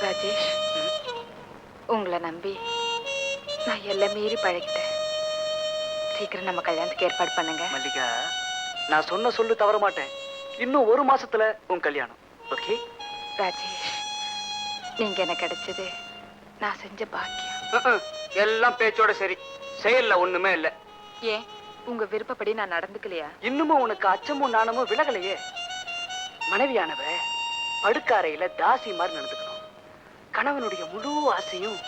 ராஜேஷ், உங்களை நம்பி நான் எல்லாம் மீறி பழகிட்டேன். சீக்கிரம் நம்ம கல்யாணத்துக்கு ஏற்பாடு பண்ணுங்க. மல்லிகா, நான் சொன்ன சொல்லு தவற மாட்டேன். இன்னும் 1 மாசத்துல உன் கல்யாணம். ஓகே ராஜேஷ், நீங்க எனக்கு கிடைச்சது நான் செஞ்ச பாக்கியம். எல்லாம் பேச்சோட சரி, செயல்ல ஒண்ணுமே இல்ல. ஏன் உங்க விருப்பப்படி நான் நடந்துக்கலையா? இன்னுமும் உனக்கு அச்சமும் நாணமும் விலகலையே. மனைவியானவ படுக்காரையில தாசி மாதிரி நடந்துக்கணும். கணவனுடைய முழு ஆசையும்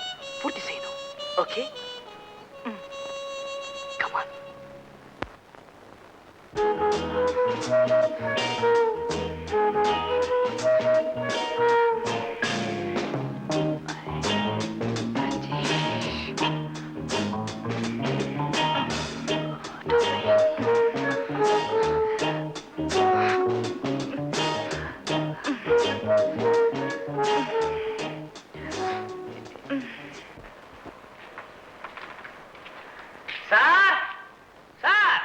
பூர்த்தி செய்யணும். Okay, come on. சார், சார்,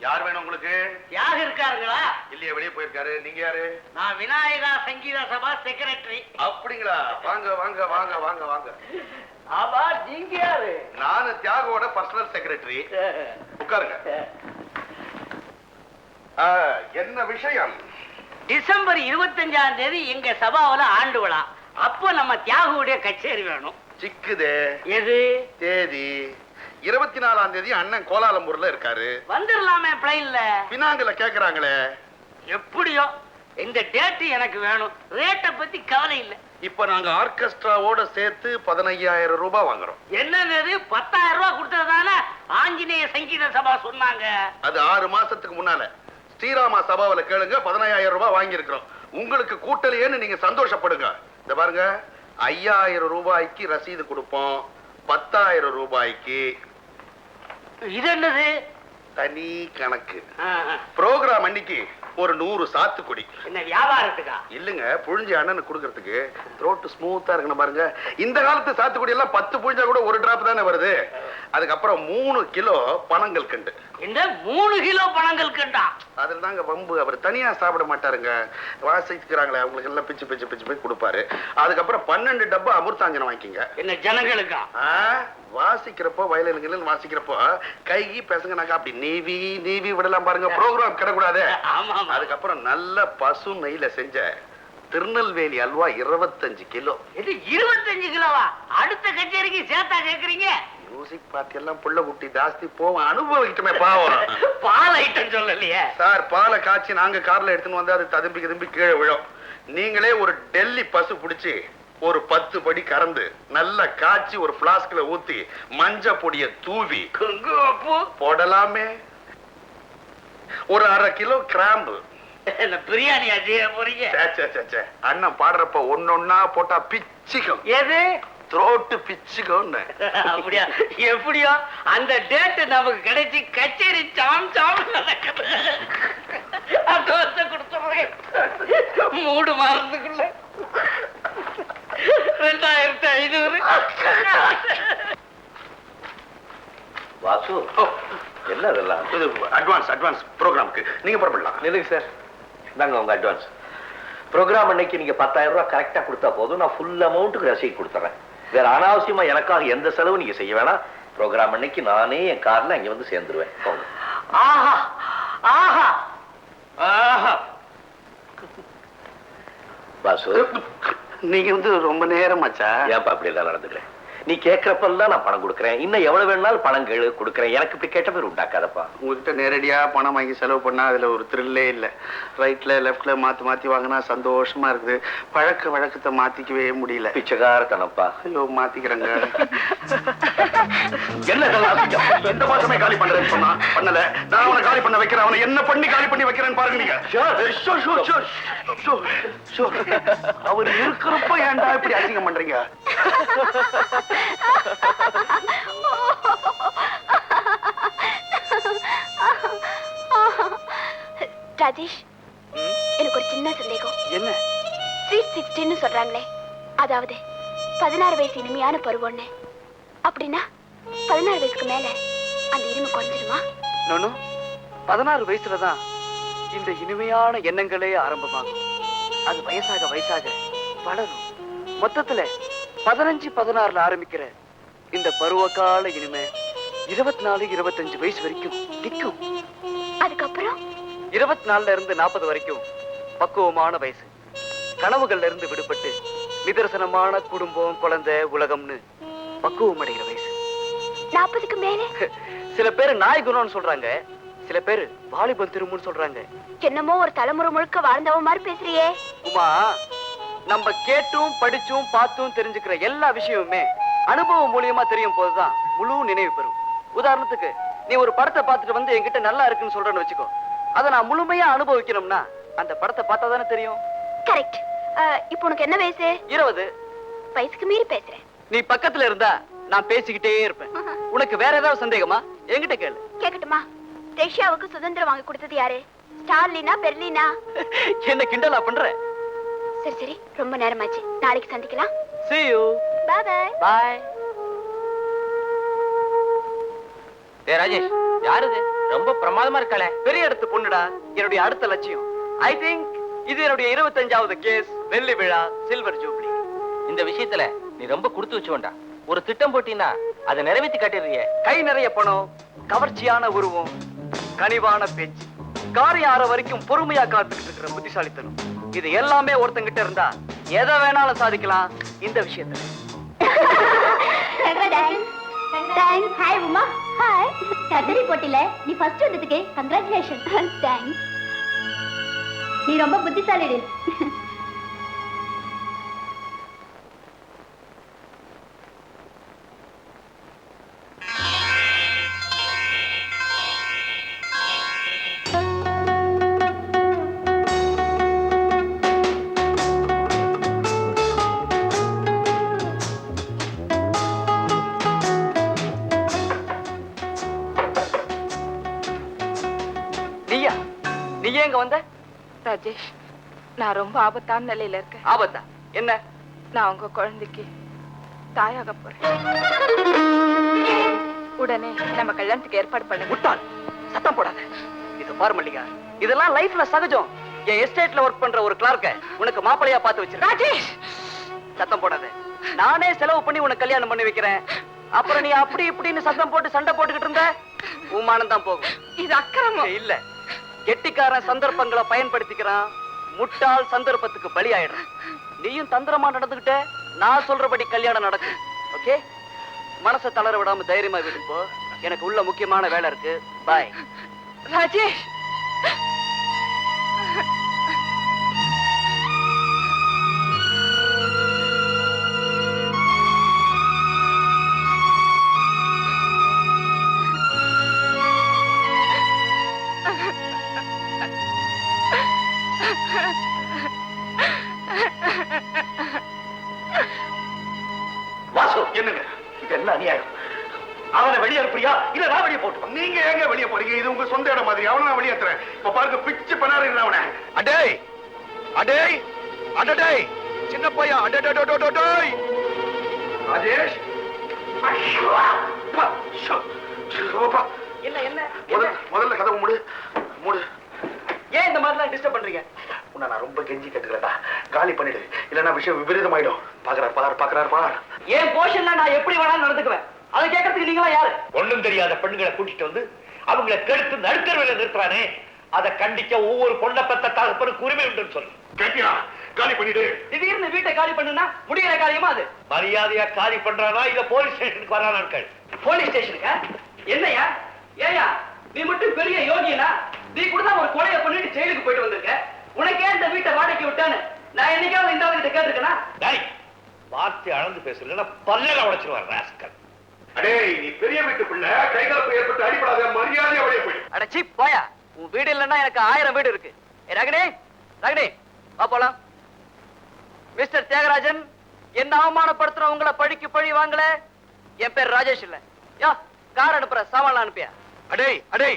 யார் வேணும் உங்களுக்கு? யார் இருக்காருங்களா? இல்லையே, வெளியே போயிருக்காரு. நீங்க யாரு? நான் விநாயகா சங்கீத சபா செக்ரட்டரி. அப்படிங்களா? வாங்க வாங்க வாங்க வாங்க வாங்க. ஆமா, நீங்க யாரு? நானு தியாகோட பர்சனல் செக்ரட்டரி. உட்காருங்க. என்ன விஷயம்? டிசம்பர் 25ஆம் தேதி எங்க சபாவில ஆண்டு விழா. அப்போ நம்ம தியாகுடைய கச்சேரி வேணும். சிக்குதே. எது தேதி? 24ஆம் தேதி அண்ணன் கோலாலம்பூர்ல இருக்காரு. வந்துடலாமே பிளைன்ல. பினாங்கல கேக்குறாங்களே. எப்படியோ இந்த டேட் எனக்கு வேணும். ரேட்டை பத்தி கவலை இல்ல. இப்ப நாங்க ஆர்கெஸ்ட்ராவோட சேர்த்து 15,000 ரூபாய் வாங்குறோம். என்னது 10,000 ரூபாய் கொடுத்ததானே ஆஞ்சநேய சங்கீத சபா சொன்னாங்க. அது 6 மாசத்துக்கு முன்னால ஸ்ரீராமா சபாவில கேளுங்க. 15,000 ரூபாய் வாங்கி இருக்கிறோம். உங்களுக்கு கூட்டலையேன்னு நீங்க சந்தோஷப்படுங்க. இந்த பாருங்க, 5,000 ரூபாய்க்கு ரசீது கொடுப்போம். 10,000 ரூபாய்க்கு இது என்னது? தனி கணக்கு. ப்ரோக்ராம் அன்னைக்கு ஒரு 100 சாத்துக்குடி. என்ன வியாபாரத்துக்கா? இல்லங்க, புழிஞ்சு அண்ணனுக்கு கொடுக்கறதுக்கு. த்ரோட் ஸ்மூத்தா இருக்கணும் பாருங்க. இந்த காலத்து சாத்துக்குடி எல்லாம் 10 புழிஞ்சா கூட 1 டிராப் தானே வருது. அதுக்கப்புறம் 3 கிலோ பனங்கள் கண்டு. இந்த 3 கிலோ பனங்கள் கண்டா? அதுல தாங்க வம்பு. அவர் தனியா சாப்பிட மாட்டாருங்க. வாசிக்கிறாங்களே அவங்களுக்கு எல்லாம் பிச்சு பிச்சு பிச்சு போய் கொடுப்பாரு. அதுக்கப்புறம் 12 டப்பா அமிர்தாஞ்சனம் வாங்கிக்கிங்க. என்ன ஜனங்களுக்கா? வாசிக்கிறப்போ வயலின் வாசிக்கிறப்போ கைகி பேசுங்க. நாங்க அப்படி நீவி நீவி விடலாம் பாருங்க. ப்ரோக்ராம் கிடக்கூடாது. அதுக்கப்புறம் நல்ல பசு நெய்ல செஞ்ச திருநெல்வேலி அல்வா 25 கிலோ. இது 25 கிலோவா? அடுத்த கச்சேரிக்கு சேர்த்தா கேக்குறீங்க? மியூசிக் பார்ட்டி எல்லாம் புள்ள குட்டி ஜாஸ்தி போவோம். அனுபவிக்கட்டுமே பாவம். பால் ஐட்டம் சொல்லலையே சார். பாலை காய்ச்சி நாங்க கார்ல எடுத்துன்னு வந்து அது ததும்பி ததும்பி கீழே விழும். நீங்களே ஒரு டெல்லி பசு பிடிச்சி ஒரு 10 படி கறந்து நல்லா காய்ச்சி ஒரு பிளாஸ்க்ல ஊத்தி மஞ்ச பொடிய தூவி குங்குமப்பூ போடலாமே. ஒரு 1/2 கிலோ கிராம்பு. என்ன பிரியாணியா செய்ய போறீங்க? அண்ணன் பாடுறப்ப ஒன்னொன்னா போட்டா பிச்சுக்கும். எது? த்ரோட்டு பிச்சுக்கும். அப்படியா? எப்படியோ அந்த டேட் நமக்கு கிடைச்சி கச்சேரி சாம் சாம் நடக்குது. கொடுத்துறேன் 3 மாசத்துக்குள்ள 2,500. வாசு, என்ன இதெல்லாம்? இது அட்வான்ஸ் ப்ரோக்ராமுக்கு. நீங்க புறப்படலாம். இல்லைங்க சார், நாங்க உங்க அட்வான்ஸ். ப்ரோக்ராம் அன்னைக்கு நீங்க 10,000 ரூபாய் கரெக்டா கொடுத்தா போதும். நான் ஃபுல் அமௌண்ட்டுக்கு ரசீது கொடுத்துறேன். வேற அனாவசியமா எனக்காக எந்த செலவும் நீங்க செய்ய வேணாம். ப்ரோக்ராம் அன்னைக்கு நானே என் கார்ல அங்க வந்து சேர்ந்துருவேன். ஆஹா ஆஹா ஆஹா. வாசு, நீங்க வந்து ரொம்ப நேரமாச்சா? ஏன்ப்பா அப்படி எல்லாம் நடந்துக்கிறேன்? நீ கேட்கறப்பெல்லாம் நான் பணம் கொடுக்குறேன். இன்னும் எவ்வளவு வேணாலும் பணம் கேளு, கொடுக்குறேன். எனக்கு இப்படி கேட்ட பேர் உண்டாக்காதப்பா. உங்ககிட்ட நேரடியா பணம் வாங்கி செலவு பண்ணா அதுல ஒரு த்ரில்லே இல்ல. ரைட்ல லெஃப்ட்ல மாத்தி வாங்கினா சந்தோஷமா இருக்குது. வழக்கத்தை மாத்திக்கவே முடியல. பிச்சைக்காரத்தனப்பா. ஐயோ, மாத்திக்கிறேங்க. என்ன எந்த மாசமே காலி பண்றேன்னு சொன்னா பண்ணல. நான் அவனை காலி பண்ண வைக்கிறேன். அவனை என்ன பண்ணி காலி பண்ணி வைக்கிறேன்னு பாருங்க நீங்க. அவர் இருக்கிறப்ப ஏன்டா இப்படி அசிங்கம் பண்றீங்க? ராஜேஷ், எனக்கு ஒரு சின்ன சந்தேகம். என்ன? ஸ்வீட் 16 சொல்றாங்களே, அதாவது 16 வயசு இனிமையான பருவம்னு. அப்படின்னா 16 வயசுக்கு மேல அந்த இனிமை குறைஞ்சிருமா? 16 வயசுலதான் இந்த இனிமையான எண்ணங்களே ஆரம்பமாகும். அது வயசாக வளரும். மொத்தத்துல 15-16 ஆரம்பிக்கிற இந்த பருவகால இனிமே 24-25 வயசு வரைக்கும் நிக்கும். அதுக்கப்புறம் 24ல இருந்து 40 வரைக்கும் பக்குவமான வயசு. கனவுகள்ல இருந்து விடுபட்டு நிதர்சனமான குடும்பம், குழந்தை, உலகம்னு பக்குவம் அடைகிற வயசு. 40க்கு மேலே சில பேர் நாய் குணம்னு சொல்றாங்க, சில பேர் வாலிபம் திரும்புன்னு சொல்றாங்க. என்னமோ ஒரு தலைமுறை முழுக்க வாழ்ந்தவ மாதிரி பேசுறியே. உமா, நம்ம கேட்டும் படிச்சும் பார்த்தும் தெரிஞ்சுக்கிற எல்லா விஷயமுமே அனுபவம் மூலியமா தெரியும் போதுதான் முழு நினைவு பெறும். உதாரணத்துக்கு நீ ஒரு படத்தை பார்த்துட்டு வந்து என்கிட்ட நல்லா இருக்குன்னு சொல்றேன்னு வச்சுக்கோ, அதை நான் முழுமையா அனுபவிக்கணும்னா அந்த படத்தை பார்த்தா தானே தெரியும். கரெக்ட். இப்போ உனக்கு என்ன வயசு? 20. வயசுக்கு மீறி பேசுறேன். நீ பக்கத்துல இருந்தா நான் பேசிக்கிட்டே இருப்பேன். உனக்கு வேற ஏதாவது சந்தேகமா? என்கிட்ட கேளு. கேக்கட்டுமா? ரஷ்யாவுக்கு சுதந்திரம் வாங்கி கொடுத்தது யாரு? ஸ்டாலினா பெர்லினா? என்ன கிண்டலா பண்ற? சரி சரி, ரொம்ப நேரமாச்சு, நாளைக்கு சந்திக்கலாம். See you. Bye bye. Bye. டேய் ராஜேஷ், யாரு இது? ரொம்ப பிரமாதமா இருக்காளே. பெரிய இடத்து பொண்ணுடா, என்னுடைய அடுத்த லட்சியம். ஐ திங்க் இது என்னுடைய 25வது கேஸ், வெள்ளி விழா, சில்வர் ஜூப்ளி. இந்த விஷயத்துல நீ ரொம்ப கொடுத்து வச்சுவண்டா. ஒரு திட்டம் போட்டீன்னா அதை நிறைவேற்றி காட்டிடுறியே. கை நிறைய பணம், கவர்ச்சியான உருவம், கனிவான பேச்சு, காரியம் ஆற வரைக்கும் பொறுமையா காத்துக்கிட்டு இருக்கிற புத்திசாலித்தனம், இது எல்லாமே ஒருத்தங்கிட்ட இருந்தா எதை வேணாலும் சாதிக்கலாம். இந்த விஷயத்துல தேங்க்ஸ். ஹாய் உமா. ஹாய். கதறி போட்டில நீ ஃபர்ஸ்ட் வந்ததுக்கு கங்க்ராச்சுலேஷன். தேங்க்ஸ். நீ ரொம்ப புத்திசாலிடி. நீ எங்க வந்த? ராஜேஷ், நான் ரொம்ப ஆபத்தான நிலையில இருக்கேன். ஆபத்தா? என்ன? நான் உங்க குழந்தைக்கு தாயாக போறேன். உடனே நம்ம கல்யாணத்துக்கு ஏற்பாடு பண்ணுங்க. முட்டாள், சத்தம் போடாத. இது பாரு மல்லிகா, இதெல்லாம் லைஃப்ல சகஜம். என் எஸ்டேட்ல ஒர்க் பண்ற ஒரு கிளார்க்க உனக்கு மாப்பிளையா பார்த்து வச்சிருக்கேன். ராஜேஷ், சத்தம் போடாத. நானே செலவு பண்ணி உனக்கு கல்யாணம் பண்ணி வைக்கிறேன். அப்புறம் நீ அப்படி இப்படின்னு சத்தம் போட்டு சண்டை போட்டுக்கிட்டு இருந்த உமானம் தான் போகும். இது அக்கிரமம். இல்ல, கெட்டிக்காரன் சந்தர்ப்பங்களை பயன்படுத்திக்கிறான், முட்டாள் சந்தர்ப்பத்துக்கு பலியாயிடுறான். நீயும் தந்திரமா நடந்துகிட்ட, நான் சொல்றபடி கல்யாணம் நடக்கும். ஓகே? மனசை தளர விடாம தைரியமா வீட்டுக்கு போ. எனக்கு உள்ள முக்கியமான வேலை இருக்கு. பாய். ராஜேஷ், வாசு, என்னங்க இது என்ன அநியாயம்? அவனை வெளியே அனுப்புறியா இல்ல நான் வெளியே போட்டு? நீங்க எங்க வெளியே போறீங்க? இது உங்க சொந்த இடம் மாதிரி. அவனை நான் வெளியேத்துறேன். இப்ப பாருங்க, பிச்சு பண்ணாரு அவனை. அடே அடே அடடே சின்ன பையா, அடடே ராஜேஷ், என்ன என்ன முதல்ல கதவு மூடு மூடு. ஏன் இந்த மாதிரிலாம் டிஸ்டர்ப் பண்றீங்க? உன்னை நான் ரொம்ப கெஞ்சி கேட்டுக்கிறதா, காலி பண்ணிடு, இல்லன்னா விஷயம் விபரீதமாயிடும். பாக்குறாரு பார். ஏன் போஷன்ல நான் எப்படி வேணாலும் நடந்துக்குவேன். அதை கேட்கறதுக்கு நீங்களா யாரு? ஒண்ணும் தெரியாத பெண்களை கூட்டிட்டு வந்து அவங்களை கெடுத்து நடுத்தரவில நிறுத்துறானே, அதை கண்டிக்க ஒவ்வொரு பொண்ணை பெத்த தகப்பனுக்கு உரிமை உண்டுன்னு சொல்லு. கேட்டியா? காலி பண்ணிடு. திடீர்னு வீட்டை காலி பண்ணுனா முடிகிற காரியமா அது? மரியாதையா காலி பண்றானா இல்ல போலீஸ் ஸ்டேஷனுக்கு வரானான்? போலீஸ் ஸ்டேஷனுக்கா? என்னையா? ஏயா நீ மட்டும் பெரிய யோகியனா? நீ கூட தான் ஒரு கொலையை பண்ணிட்டு ஜெயிலுக்கு போயிட்டு வந்திருக்க. உனக்கே இந்த வீட்டை வாடகைக்கு விட்டான்னு நான் என்னைக்காவது இந்த கிட்ட கேட்டிருக்கேனா? வார்த்தை அளந்து பேசல பல்லையில உடைச்சிருவார் ராஸ்கல். அடே, நீ பெரிய வீட்டுக்குள்ள கைகலப்பு ஏற்பட்டு அடிபடாத, மரியாதையா வெளியே போயிடு. அட சீப் போயா. உன் வீடு இல்லைன்னா எனக்கு 1000 வீடு இருக்கு. ரகனே ரகனே, வா போலாம். மிஸ்டர் தியாகராஜன், என்ன அவமானப்படுத்துறவங்களை பழிக்கு பழி வாங்கல. என் பேர் ராஜேஷ் இல்ல. யா, கார் அனுப்புற, சாமான் அனுப்பியா? அடே அடே